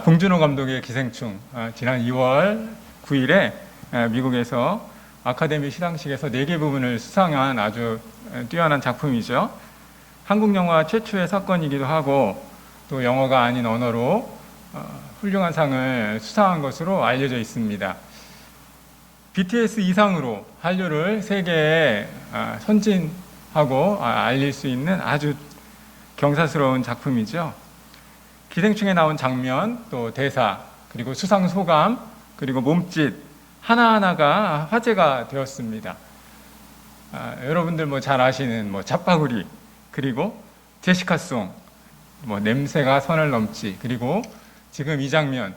봉준호 감독의 기생충, 지난 2월 9일에 미국에서 아카데미 시상식에서 4개 부분을 수상한 아주 뛰어난 작품이죠. 한국 영화 최초의 사건이기도 하고 또 영어가 아닌 언어로 훌륭한 상을 수상한 것으로 알려져 있습니다. BTS 이상으로 한류를 세계에 선진하고 알릴 수 있는 아주 경사스러운 작품이죠. 기생충에 나온 장면, 또 대사, 그리고 수상 소감, 그리고 몸짓 하나하나가 화제가 되었습니다. 여러분들 잘 아시는 잡바구리, 그리고 제시카 송, 냄새가 선을 넘지, 그리고 지금 이 장면,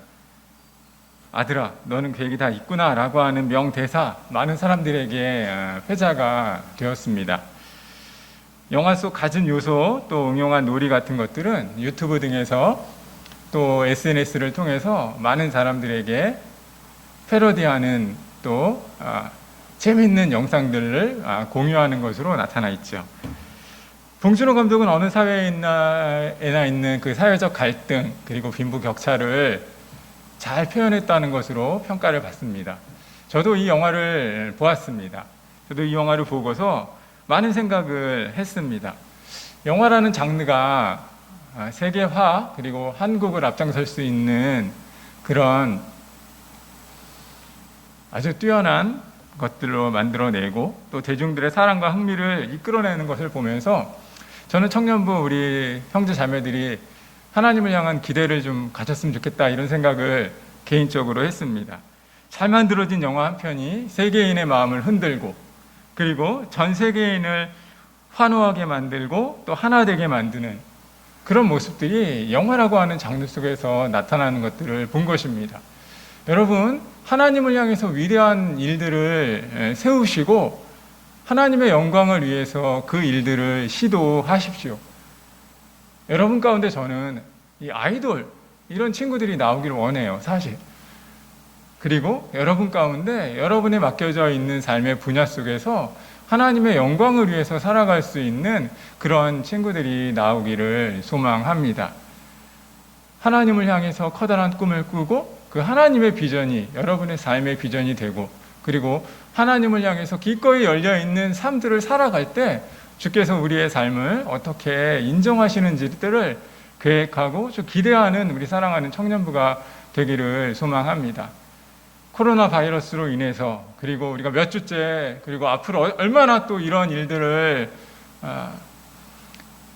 아들아 너는 계획이 다 있구나 라고 하는 명대사, 많은 사람들에게 회자가 되었습니다. 영화 속 가진 요소, 또 응용한 놀이 같은 것들은 유튜브 등에서 또 SNS를 통해서 많은 사람들에게 패러디하는 또 재미있는 영상들을 공유하는 것으로 나타나 있죠. 봉준호 감독은 어느 사회에나 있는 그 사회적 갈등, 그리고 빈부격차를 잘 표현했다는 것으로 평가를 받습니다. 저도 이 영화를 보았습니다. 저도 이 영화를 보고서 많은 생각을 했습니다. 영화라는 장르가 세계화, 그리고 한국을 앞장설 수 있는 그런 아주 뛰어난 것들로 만들어내고 또 대중들의 사랑과 흥미를 이끌어내는 것을 보면서 저는 청년부 우리 형제 자매들이 하나님을 향한 기대를 좀 가졌으면 좋겠다, 이런 생각을 개인적으로 했습니다. 잘 만들어진 영화 한 편이 세계인의 마음을 흔들고, 그리고 전 세계인을 환호하게 만들고 또 하나 되게 만드는 그런 모습들이 영화라고 하는 장르 속에서 나타나는 것들을 본 것입니다. 여러분, 하나님을 향해서 위대한 일들을 세우시고 하나님의 영광을 위해서 그 일들을 시도하십시오. 여러분 가운데 저는 이 아이돌, 이런 친구들이 나오기를 원해요, 사실. 그리고 여러분 가운데 여러분에 맡겨져 있는 삶의 분야 속에서 하나님의 영광을 위해서 살아갈 수 있는 그런 친구들이 나오기를 소망합니다. 하나님을 향해서 커다란 꿈을 꾸고 그 하나님의 비전이 여러분의 삶의 비전이 되고, 그리고 하나님을 향해서 기꺼이 열려있는 삶들을 살아갈 때 주께서 우리의 삶을 어떻게 인정하시는지들을 계획하고 기대하는 우리 사랑하는 청년부가 되기를 소망합니다. 코로나 바이러스로 인해서, 그리고 우리가 몇 주째, 그리고 앞으로 얼마나 또 이런 일들을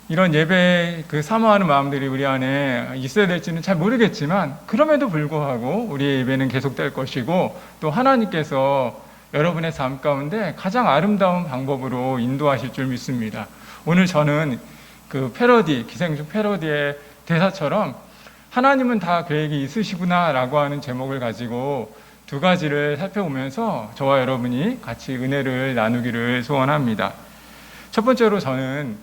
이런 예배에 사모하는 마음들이 우리 안에 있어야 될지는 잘 모르겠지만, 그럼에도 불구하고 우리의 예배는 계속될 것이고 또 하나님께서 여러분의 삶 가운데 가장 아름다운 방법으로 인도하실 줄 믿습니다. 오늘 저는 그 패러디, 기생충 패러디의 대사처럼 하나님은 다 계획이 있으시구나 라고 하는 제목을 가지고 두 가지를 살펴보면서 저와 여러분이 같이 은혜를 나누기를 소원합니다. 첫 번째로 저는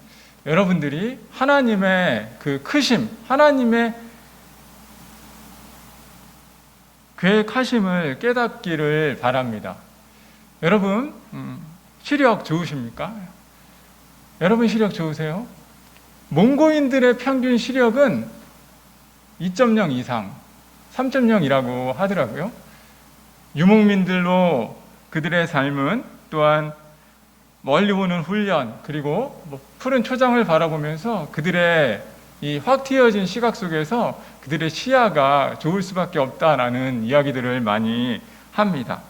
여러분들이 하나님의 그 크심, 하나님의 계획하심을 깨닫기를 바랍니다. 여러분, 시력 좋으십니까? 여러분 시력 좋으세요? 몽고인들의 평균 시력은 2.0 이상, 3.0이라고 하더라고요. 유목민들로 그들의 삶은 또한 멀리 보는 훈련, 그리고 푸른 초장을 바라보면서 그들의 이 확 트여진 시각 속에서 그들의 시야가 좋을 수밖에 없다라는 이야기들을 많이 합니다.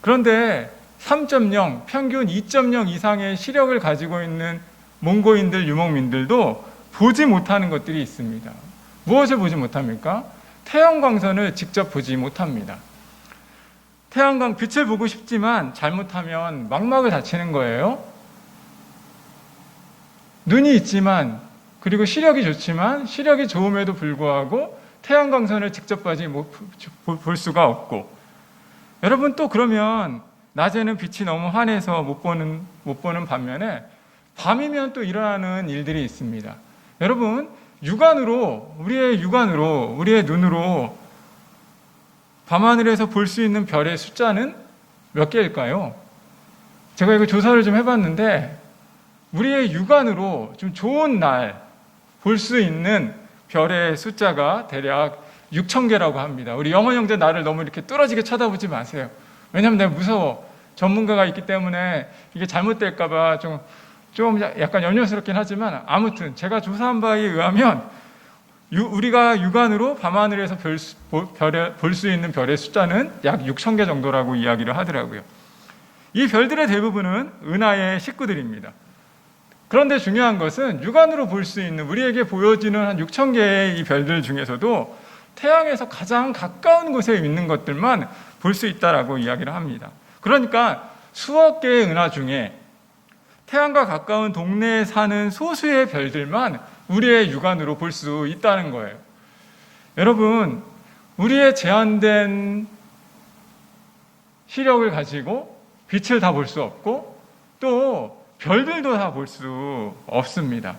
그런데 3.0, 평균 2.0 이상의 시력을 가지고 있는 몽고인들, 유목민들도 보지 못하는 것들이 있습니다. 무엇을 보지 못합니까? 태양광선을 직접 보지 못합니다. 태양광 빛을 보고 싶지만 잘못하면 망막을 다치는 거예요. 눈이 있지만, 그리고 시력이 좋지만 시력이 좋음에도 불구하고 태양광선을 직접 볼 수가 없고, 여러분 또 그러면 낮에는 빛이 너무 환해서 못 보는 반면에 밤이면 또 일어나는 일들이 있습니다. 여러분, 우리의 육안으로, 우리의 눈으로 밤하늘에서 볼 수 있는 별의 숫자는 몇 개일까요? 제가 이거 조사를 좀 해봤는데 우리의 육안으로 좀 좋은 날 볼 수 있는 별의 숫자가 대략 6,000개라고 합니다. 우리 영어 형제 나를 너무 이렇게 뚫어지게 쳐다보지 마세요. 왜냐하면 내가 무서워. 전문가가 있기 때문에 이게 잘못될까봐 좀 약간 염려스럽긴 하지만, 아무튼 제가 조사한 바에 의하면 우리가 육안으로 밤하늘에서 볼 수 있는 별의 숫자는 약 6,000개 정도라고 이야기를 하더라고요. 이 별들의 대부분은 은하의 식구들입니다. 그런데 중요한 것은 육안으로 볼 수 있는, 우리에게 보여지는 한 6,000개의 이 별들 중에서도 태양에서 가장 가까운 곳에 있는 것들만 볼 수 있다라고 이야기를 합니다. 그러니까 수억 개의 은하 중에 태양과 가까운 동네에 사는 소수의 별들만 우리의 육안으로 볼 수 있다는 거예요. 여러분, 우리의 제한된 시력을 가지고 빛을 다 볼 수 없고 또 별들도 다 볼 수 없습니다.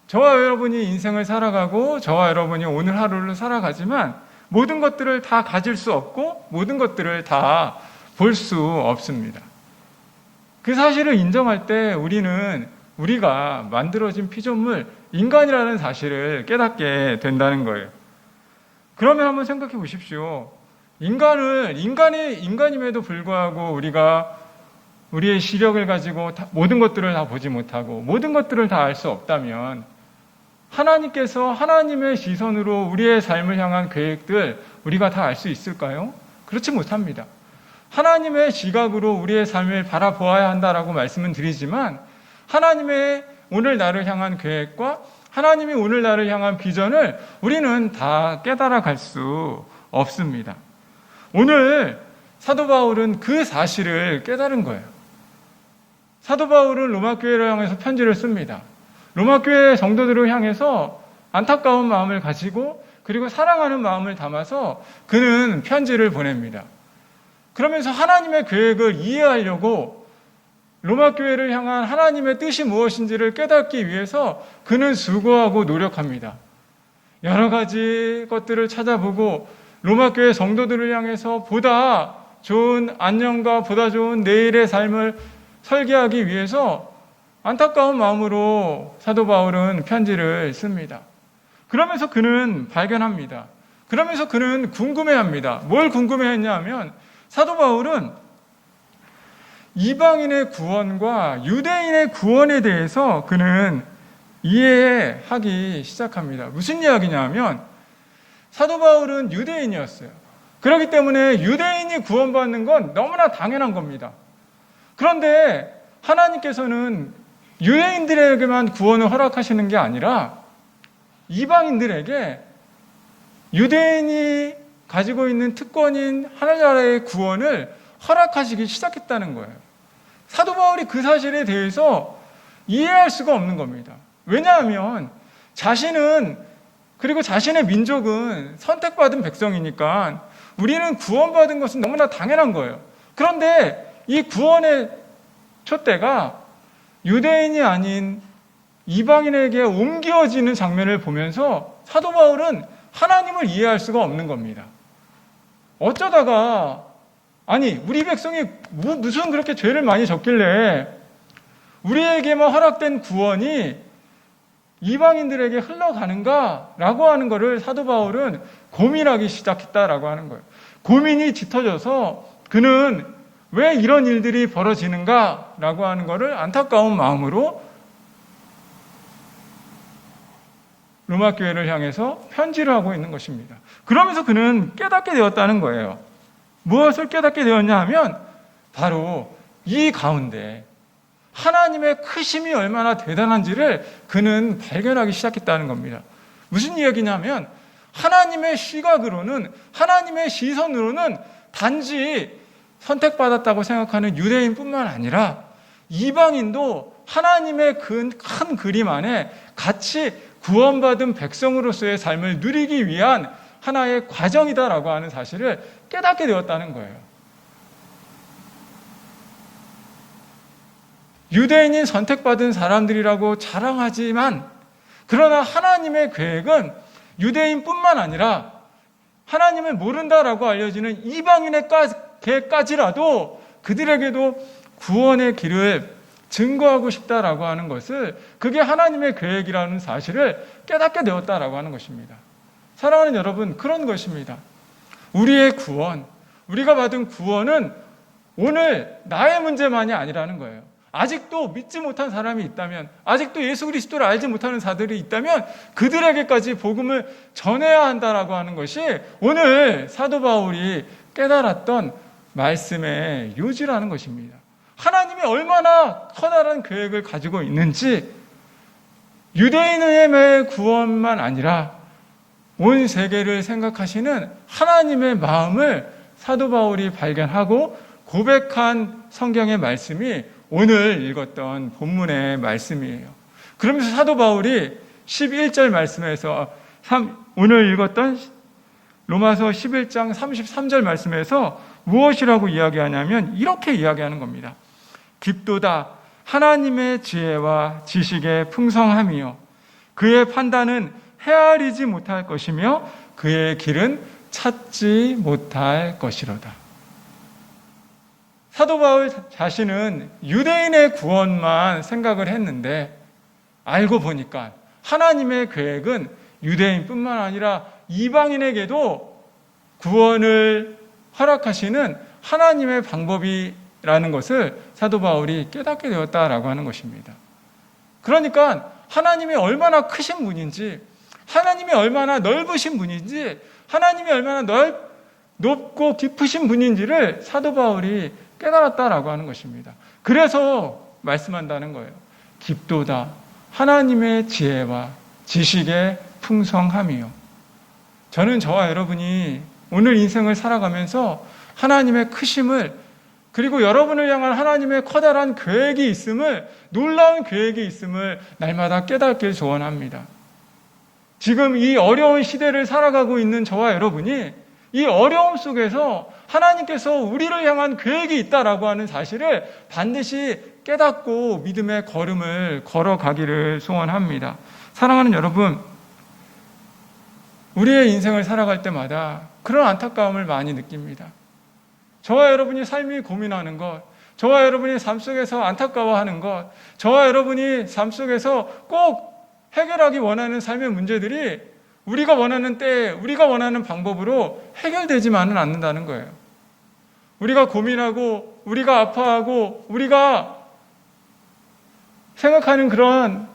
저와 여러분이 인생을 살아가고 저와 여러분이 오늘 하루를 살아가지만 모든 것들을 다 가질 수 없고 모든 것들을 다 볼 수 없습니다. 그 사실을 인정할 때 우리가 만들어진 피조물, 인간이라는 사실을 깨닫게 된다는 거예요. 그러면 한번 생각해 보십시오. 인간임에도 불구하고 우리가 우리의 시력을 가지고 모든 것들을 다 보지 못하고 모든 것들을 다 알 수 없다면 하나님께서 하나님의 시선으로 우리의 삶을 향한 계획들 우리가 다 알 수 있을까요? 그렇지 못합니다. 하나님의 시각으로 우리의 삶을 바라보아야 한다라고 말씀은 드리지만 하나님의 오늘 나를 향한 계획과 하나님이 오늘 나를 향한 비전을 우리는 다 깨달아 갈 수 없습니다. 오늘 사도 바울은 그 사실을 깨달은 거예요. 사도 바울은 로마 교회를 향해서 편지를 씁니다. 로마 교회 성도들을 향해서 안타까운 마음을 가지고 그리고 사랑하는 마음을 담아서 그는 편지를 보냅니다. 그러면서 하나님의 계획을 이해하려고 로마 교회를 향한 하나님의 뜻이 무엇인지를 깨닫기 위해서 그는 수고하고 노력합니다. 여러 가지 것들을 찾아보고 로마 교회 성도들을 향해서 보다 좋은 안녕과 보다 좋은 내일의 삶을 설계하기 위해서 안타까운 마음으로 사도 바울은 편지를 씁니다. 그러면서 그는 발견합니다. 그러면서 그는 궁금해합니다. 뭘 궁금해했냐 하면 사도 바울은 이방인의 구원과 유대인의 구원에 대해서 그는 이해하기 시작합니다. 무슨 이야기냐 하면 사도 바울은 유대인이었어요. 그렇기 때문에 유대인이 구원받는 건 너무나 당연한 겁니다. 그런데 하나님께서는 유대인들에게만 구원을 허락하시는 게 아니라 이방인들에게 유대인이 가지고 있는 특권인 하나님의 구원을 허락하시기 시작했다는 거예요. 사도 바울이 그 사실에 대해서 이해할 수가 없는 겁니다. 왜냐하면 자신은 그리고 자신의 민족은 선택받은 백성이니까 우리는 구원받은 것은 너무나 당연한 거예요. 그런데 이 구원의 촛대가 유대인이 아닌 이방인에게 옮겨지는 장면을 보면서 사도 바울은 하나님을 이해할 수가 없는 겁니다. 어쩌다가 우리 백성이 무슨 그렇게 죄를 많이 졌길래 우리에게만 허락된 구원이 이방인들에게 흘러가는가라고 하는 것을 사도 바울은 고민하기 시작했다라고 하는 거예요. 고민이 짙어져서 그는 왜 이런 일들이 벌어지는가라고 하는 것을 안타까운 마음으로 로마 교회를 향해서 편지를 하고 있는 것입니다. 그러면서 그는 깨닫게 되었다는 거예요. 무엇을 깨닫게 되었냐 하면 바로 이 가운데 하나님의 크심이 얼마나 대단한지를 그는 발견하기 시작했다는 겁니다. 무슨 이야기냐면 하나님의 시각으로는 하나님의 시선으로는 단지 선택받았다고 생각하는 유대인뿐만 아니라 이방인도 하나님의 큰 그림 안에 같이 구원받은 백성으로서의 삶을 누리기 위한 하나의 과정이다라고 하는 사실을 깨닫게 되었다는 거예요. 유대인이 선택받은 사람들이라고 자랑하지만 그러나 하나님의 계획은 유대인뿐만 아니라 하나님을 모른다라고 알려지는 이방인에게까지라도 그들에게도 구원의 길을 증거하고 싶다라고 하는 것을, 그게 하나님의 계획이라는 사실을 깨닫게 되었다라고 하는 것입니다. 사랑하는 여러분, 그런 것입니다. 우리의 구원, 우리가 받은 구원은 오늘 나의 문제만이 아니라는 거예요. 아직도 믿지 못한 사람이 있다면, 아직도 예수 그리스도를 알지 못하는 자들이 있다면 그들에게까지 복음을 전해야 한다라고 하는 것이 오늘 사도 바울이 깨달았던 말씀의 요지라는 것입니다. 하나님이 얼마나 커다란 계획을 가지고 있는지, 유대인의 구원만 아니라 온 세계를 생각하시는 하나님의 마음을 사도 바울이 발견하고 고백한 성경의 말씀이 오늘 읽었던 본문의 말씀이에요. 그러면서 사도 바울이 11절 말씀에서, 오늘 읽었던 로마서 11장 33절 말씀에서 무엇이라고 이야기하냐면 이렇게 이야기하는 겁니다. 깊도다 하나님의 지혜와 지식의 풍성함이요 그의 판단은 헤아리지 못할 것이며 그의 길은 찾지 못할 것이로다. 사도 바울 자신은 유대인의 구원만 생각을 했는데 알고 보니까 하나님의 계획은 유대인뿐만 아니라 이방인에게도 구원을 허락하시는 하나님의 방법이라는 것을 사도 바울이 깨닫게 되었다라고 하는 것입니다. 그러니까 하나님이 얼마나 크신 분인지, 하나님이 얼마나 넓으신 분인지, 하나님이 얼마나 높고 깊으신 분인지를 사도 바울이 깨달았다라고 하는 것입니다. 그래서 말씀한다는 거예요. 깊도다 하나님의 지혜와 지식의 풍성함이요. 저는 저와 여러분이 오늘 인생을 살아가면서 하나님의 크심을, 그리고 여러분을 향한 하나님의 커다란 계획이 있음을, 놀라운 계획이 있음을 날마다 깨닫길 소원합니다. 지금 이 어려운 시대를 살아가고 있는 저와 여러분이 이 어려움 속에서 하나님께서 우리를 향한 계획이 있다라고 하는 사실을 반드시 깨닫고 믿음의 걸음을 걸어가기를 소원합니다. 사랑하는 여러분, 우리의 인생을 살아갈 때마다 그런 안타까움을 많이 느낍니다. 저와 여러분이 삶이 고민하는 것, 저와 여러분이 삶 속에서 안타까워하는 것, 저와 여러분이 삶 속에서 꼭 해결하기 원하는 삶의 문제들이 우리가 원하는 때에 우리가 원하는 방법으로 해결되지만은 않는다는 거예요. 우리가 고민하고 우리가 아파하고 우리가 생각하는 그런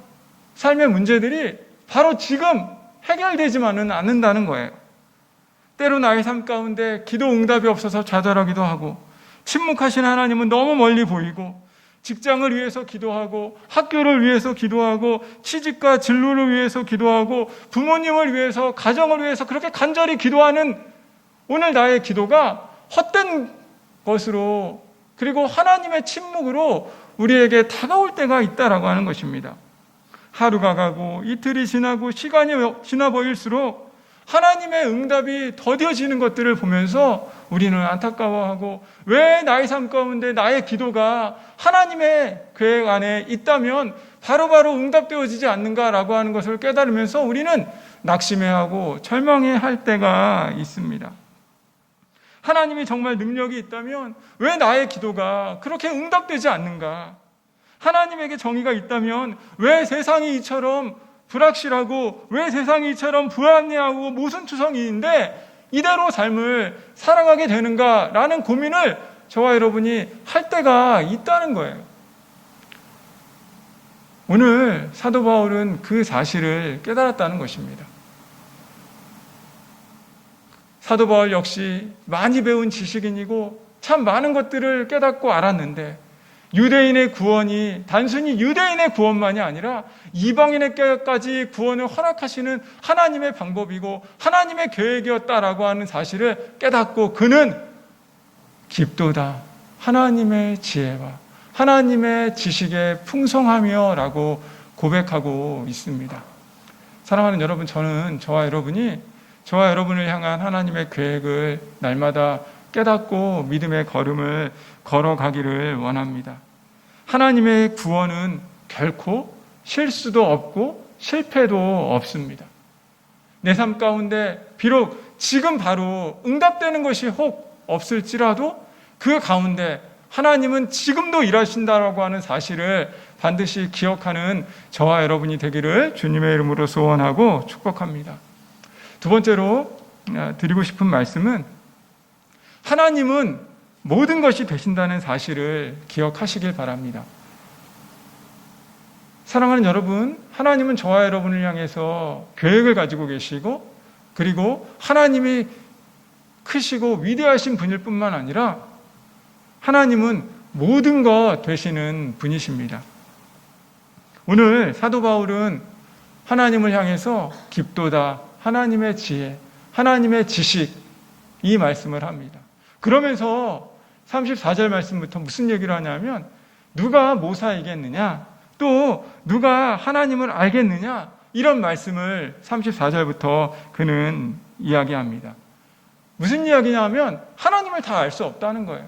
삶의 문제들이 바로 지금 해결되지만은 않는다는 거예요. 때로 나의 삶 가운데 기도 응답이 없어서 좌절하기도 하고, 침묵하신 하나님은 너무 멀리 보이고, 직장을 위해서 기도하고, 학교를 위해서 기도하고, 취직과 진로를 위해서 기도하고, 부모님을 위해서, 가정을 위해서 그렇게 간절히 기도하는 오늘 나의 기도가 헛된 것으로, 그리고 하나님의 침묵으로 우리에게 다가올 때가 있다라고 하는 것입니다. 하루가 가고 이틀이 지나고 시간이 지나 보일수록 하나님의 응답이 더뎌지는 것들을 보면서 우리는 안타까워하고, 왜 나의 삶 가운데 나의 기도가 하나님의 계획 안에 있다면 바로바로 응답되어지지 않는가라고 하는 것을 깨달으면서 우리는 낙심해하고 절망해할 때가 있습니다. 하나님이 정말 능력이 있다면 왜 나의 기도가 그렇게 응답되지 않는가? 하나님에게 정의가 있다면 왜 세상이 이처럼 불확실하고, 왜 세상이 이처럼 불합리하고 모순투성이인데 이대로 삶을 살아가게 되는가라는 고민을 저와 여러분이 할 때가 있다는 거예요. 오늘 사도 바울은 그 사실을 깨달았다는 것입니다. 사도 바울 역시 많이 배운 지식인이고 참 많은 것들을 깨닫고 알았는데, 유대인의 구원이 단순히 유대인의 구원만이 아니라 이방인에게까지 구원을 허락하시는 하나님의 방법이고 하나님의 계획이었다라고 하는 사실을 깨닫고, 그는 깊도다 하나님의 지혜와 하나님의 지식의 풍성함이여 라고 고백하고 있습니다. 사랑하는 여러분, 저는 저와 여러분을 향한 하나님의 계획을 날마다 깨닫고 믿음의 걸음을 걸어가기를 원합니다. 하나님의 구원은 결코 실수도 없고 실패도 없습니다. 내 삶 가운데 비록 지금 바로 응답되는 것이 혹 없을지라도 그 가운데 하나님은 지금도 일하신다라고 하는 사실을 반드시 기억하는 저와 여러분이 되기를 주님의 이름으로 소원하고 축복합니다. 두 번째로 드리고 싶은 말씀은 하나님은 모든 것이 되신다는 사실을 기억하시길 바랍니다. 사랑하는 여러분, 하나님은 저와 여러분을 향해서 계획을 가지고 계시고, 그리고 하나님이 크시고 위대하신 분일 뿐만 아니라 하나님은 모든 것 되시는 분이십니다. 오늘 사도 바울은 하나님을 향해서 깊도다, 하나님의 지혜, 하나님의 지식, 이 말씀을 합니다. 그러면서 34절 말씀부터 무슨 얘기를 하냐면 누가 모사이겠느냐, 또 누가 하나님을 알겠느냐, 이런 말씀을 34절부터 그는 이야기합니다. 무슨 이야기냐면 하나님을 다 알 수 없다는 거예요.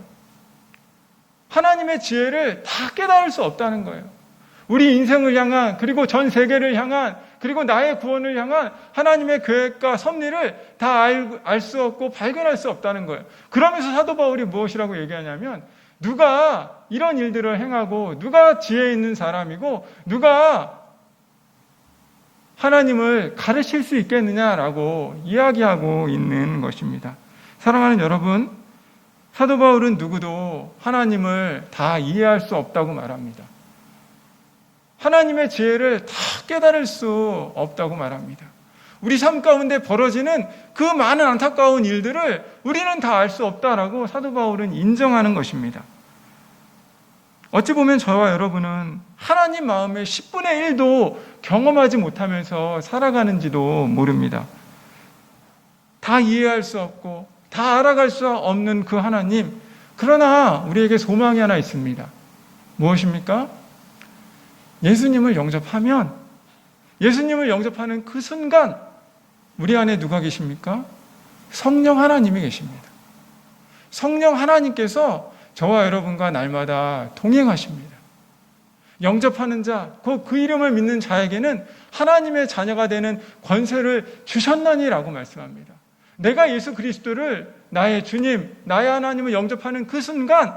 하나님의 지혜를 다 깨달을 수 없다는 거예요. 우리 인생을 향한, 그리고 전 세계를 향한, 그리고 나의 구원을 향한 하나님의 계획과 섭리를 다 알 수 없고 발견할 수 없다는 거예요. 그러면서 사도 바울이 무엇이라고 얘기하냐면 누가 이런 일들을 행하고 누가 지혜 있는 사람이고 누가 하나님을 가르칠 수 있겠느냐라고 이야기하고 있는 것입니다. 사랑하는 여러분, 사도 바울은 누구도 하나님을 다 이해할 수 없다고 말합니다. 하나님의 지혜를 다 깨달을 수 없다고 말합니다. 우리 삶 가운데 벌어지는 그 많은 안타까운 일들을 우리는 다 알 수 없다라고 사도 바울은 인정하는 것입니다. 어찌 보면 저와 여러분은 하나님 마음의 10분의 1도 경험하지 못하면서 살아가는지도 모릅니다. 다 이해할 수 없고 다 알아갈 수 없는 그 하나님, 그러나 우리에게 소망이 하나 있습니다. 무엇입니까? 예수님을 영접하면, 예수님을 영접하는 그 순간 우리 안에 누가 계십니까? 성령 하나님이 계십니다. 성령 하나님께서 저와 여러분과 날마다 동행하십니다. 영접하는 자, 그 이름을 믿는 자에게는 하나님의 자녀가 되는 권세를 주셨나니라고 말씀합니다. 내가 예수 그리스도를 나의 주님, 나의 하나님을 영접하는 그 순간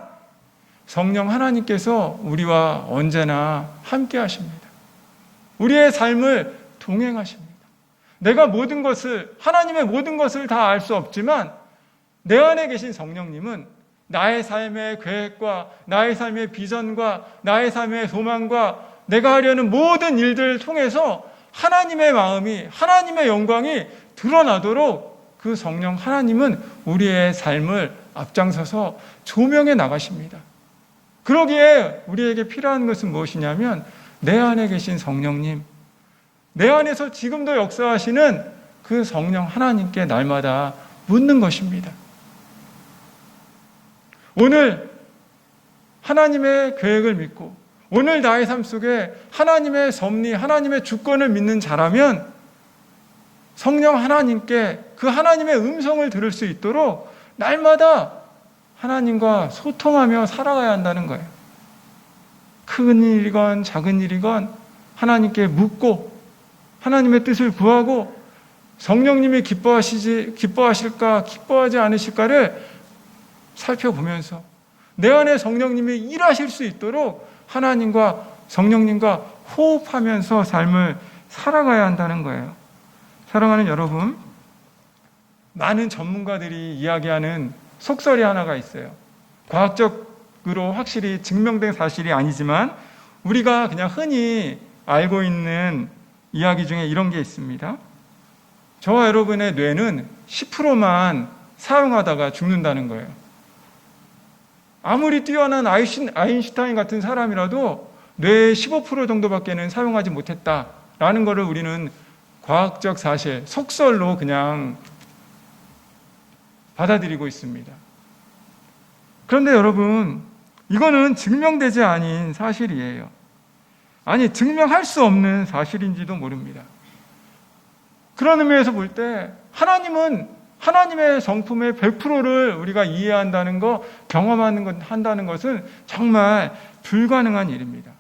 성령 하나님께서 우리와 언제나 함께 하십니다. 우리의 삶을 동행하십니다. 내가 모든 것을, 하나님의 모든 것을 다 알 수 없지만 내 안에 계신 성령님은 나의 삶의 계획과 나의 삶의 비전과 나의 삶의 소망과 내가 하려는 모든 일들을 통해서 하나님의 마음이, 하나님의 영광이 드러나도록 그 성령 하나님은 우리의 삶을 앞장서서 조명해 나가십니다. 그러기에 우리에게 필요한 것은 무엇이냐면 내 안에 계신 성령님, 내 안에서 지금도 역사하시는 그 성령 하나님께 날마다 묻는 것입니다. 오늘 하나님의 계획을 믿고 오늘 나의 삶 속에 하나님의 섭리, 하나님의 주권을 믿는 자라면 성령 하나님께 그 하나님의 음성을 들을 수 있도록 날마다 하나님과 소통하며 살아가야 한다는 거예요. 큰 일이건 작은 일이건 하나님께 묻고 하나님의 뜻을 구하고 성령님이 기뻐하실까 기뻐하지 않으실까를 살펴보면서 내 안에 성령님이 일하실 수 있도록 하나님과 성령님과 호흡하면서 삶을 살아가야 한다는 거예요. 사랑하는 여러분, 많은 전문가들이 이야기하는 속설이 하나가 있어요. 과학적으로 확실히 증명된 사실이 아니지만 우리가 그냥 흔히 알고 있는 이야기 중에 이런 게 있습니다. 저와 여러분의 뇌는 10%만 사용하다가 죽는다는 거예요. 아무리 뛰어난 아인슈타인 같은 사람이라도 뇌의 15% 정도밖에는 사용하지 못했다라는 것을 우리는 과학적 사실, 속설로 그냥 받아들이고 있습니다. 그런데 여러분, 이거는 증명되지 않은 사실이에요. 아니, 증명할 수 없는 사실인지도 모릅니다. 그런 의미에서 볼 때 하나님은 하나님의 성품의 100%를 우리가 이해한다는 것, 한다는 것은 정말 불가능한 일입니다.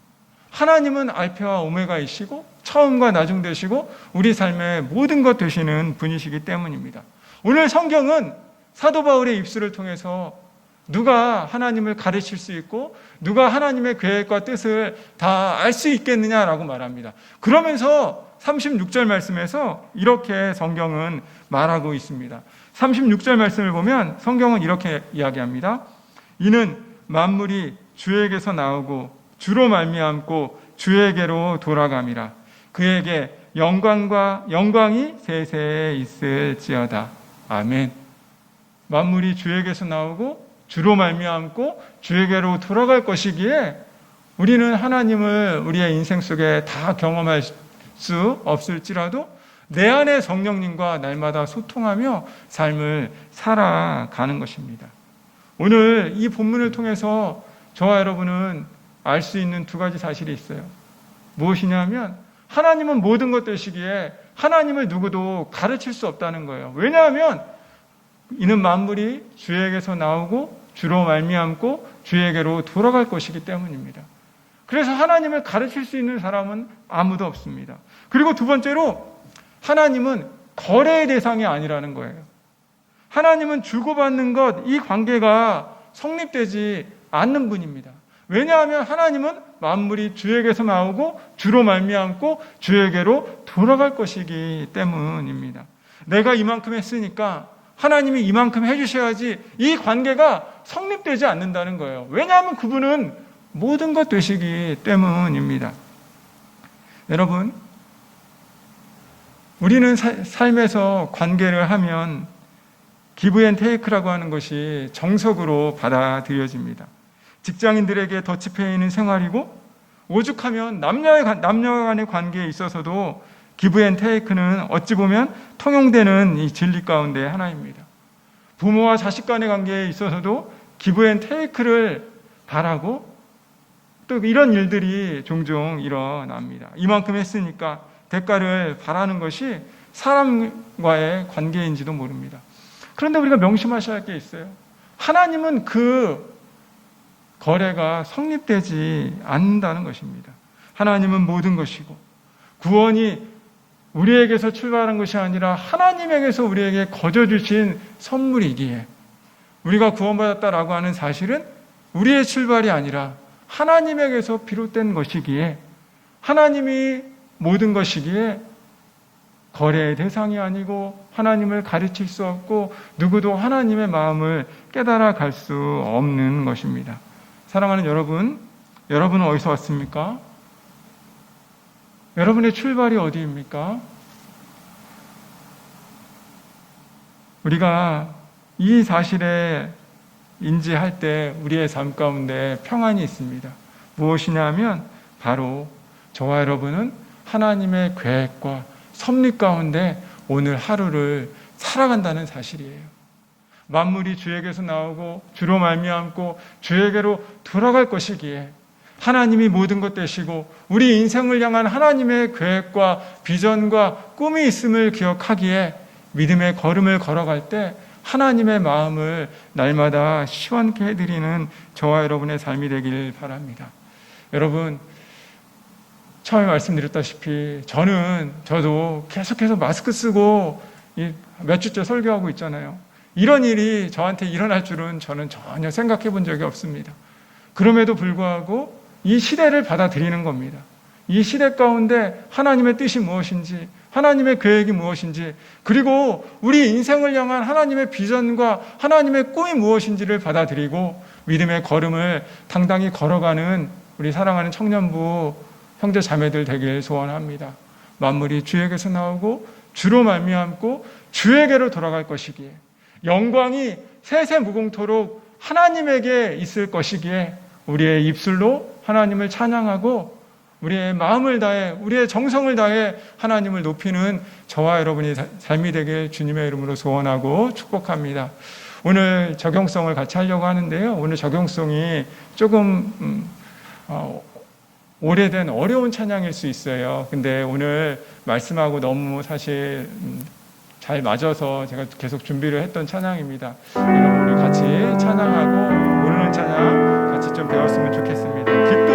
하나님은 알파와 오메가이시고 처음과 나중 되시고 우리 삶의 모든 것 되시는 분이시기 때문입니다. 오늘 성경은 사도 바울의 입술을 통해서 누가 하나님을 가르칠 수 있고 누가 하나님의 계획과 뜻을 다 알 수 있겠느냐라고 말합니다. 그러면서 36절 말씀에서 이렇게 성경은 말하고 있습니다. 36절 말씀을 보면 성경은 이렇게 이야기합니다. 이는 만물이 주에게서 나오고 주로 말미암고 주에게로 돌아감이라. 그에게 영광이 세세에 있을지어다. 아멘. 만물이 주에게서 나오고 주로 말미암고 주에게로 돌아갈 것이기에 우리는 하나님을 우리의 인생 속에 다 경험할 수 없을지라도 내 안에 성령님과 날마다 소통하며 삶을 살아가는 것입니다. 오늘 이 본문을 통해서 저와 여러분은 알 수 있는 두 가지 사실이 있어요. 무엇이냐면 하나님은 모든 것 되시기에 하나님을 누구도 가르칠 수 없다는 거예요. 왜냐하면 이는 만물이 주에게서 나오고 주로 말미암고 주에게로 돌아갈 것이기 때문입니다. 그래서 하나님을 가르칠 수 있는 사람은 아무도 없습니다. 그리고 두 번째로 하나님은 거래의 대상이 아니라는 거예요. 하나님은 주고받는 것, 이 관계가 성립되지 않는 분입니다. 왜냐하면 하나님은 만물이 주에게서 나오고 주로 말미암고 주에게로 돌아갈 것이기 때문입니다. 내가 이만큼 했으니까 하나님이 이만큼 해주셔야지, 이 관계가 성립되지 않는다는 거예요. 왜냐하면 그분은 모든 것 되시기 때문입니다. 여러분, 우리는 삶에서 관계를 하면 기브 앤 테이크라고 하는 것이 정석으로 받아들여집니다. 직장인들에게 더치페이는 생활이고, 오죽하면 남녀 간의 관계에 있어서도 기브 앤 테이크는 어찌 보면 통용되는 이 진리 가운데 하나입니다. 부모와 자식 간의 관계에 있어서도 기브 앤 테이크를 바라고 또 이런 일들이 종종 일어납니다. 이만큼 했으니까 대가를 바라는 것이 사람과의 관계인지도 모릅니다. 그런데 우리가 명심하셔야 할 게 있어요. 하나님은 그 거래가 성립되지 않는다는 것입니다. 하나님은 모든 것이고 구원이 우리에게서 출발한 것이 아니라 하나님에게서 우리에게 거저 주신 선물이기에 우리가 구원받았다라고 하는 사실은 우리의 출발이 아니라 하나님에게서 비롯된 것이기에, 하나님이 모든 것이기에 거래의 대상이 아니고 하나님을 가르칠 수 없고 누구도 하나님의 마음을 깨달아 갈 수 없는 것입니다. 사랑하는 여러분, 여러분은 어디서 왔습니까? 여러분의 출발이 어디입니까? 우리가 이 사실에 인지할 때 우리의 삶 가운데 평안이 있습니다. 무엇이냐면 바로 저와 여러분은 하나님의 계획과 섭리 가운데 오늘 하루를 살아간다는 사실이에요. 만물이 주에게서 나오고 주로 말미암고 주에게로 돌아갈 것이기에 하나님이 모든 것 되시고 우리 인생을 향한 하나님의 계획과 비전과 꿈이 있음을 기억하기에 믿음의 걸음을 걸어갈 때 하나님의 마음을 날마다 시원케 해드리는 저와 여러분의 삶이 되길 바랍니다. 여러분, 처음에 말씀드렸다시피 저도 계속해서 마스크 쓰고 몇 주째 설교하고 있잖아요. 이런 일이 저한테 일어날 줄은 저는 전혀 생각해 본 적이 없습니다. 그럼에도 불구하고 이 시대를 받아들이는 겁니다. 이 시대 가운데 하나님의 뜻이 무엇인지, 하나님의 계획이 무엇인지, 그리고 우리 인생을 향한 하나님의 비전과 하나님의 꿈이 무엇인지를 받아들이고 믿음의 걸음을 당당히 걸어가는 우리 사랑하는 청년부 형제 자매들 되길 소원합니다. 만물이 주에게서 나오고 주로 말미암고 주에게로 돌아갈 것이기에, 영광이 세세무궁토록 하나님에게 있을 것이기에 우리의 입술로 하나님을 찬양하고 우리의 마음을 다해, 우리의 정성을 다해 하나님을 높이는 저와 여러분이 삶이 되길 주님의 이름으로 소원하고 축복합니다. 오늘 적용성을 같이 하려고 하는데요. 오늘 적용성이 조금 오래된 어려운 찬양일 수 있어요. 근데 오늘 말씀하고 너무 사실 잘 맞아서 제가 계속 준비를 했던 찬양입니다. 여러분, 우리 같이 찬양하고 모르는 찬양 같이 좀 배웠으면 좋겠습니다.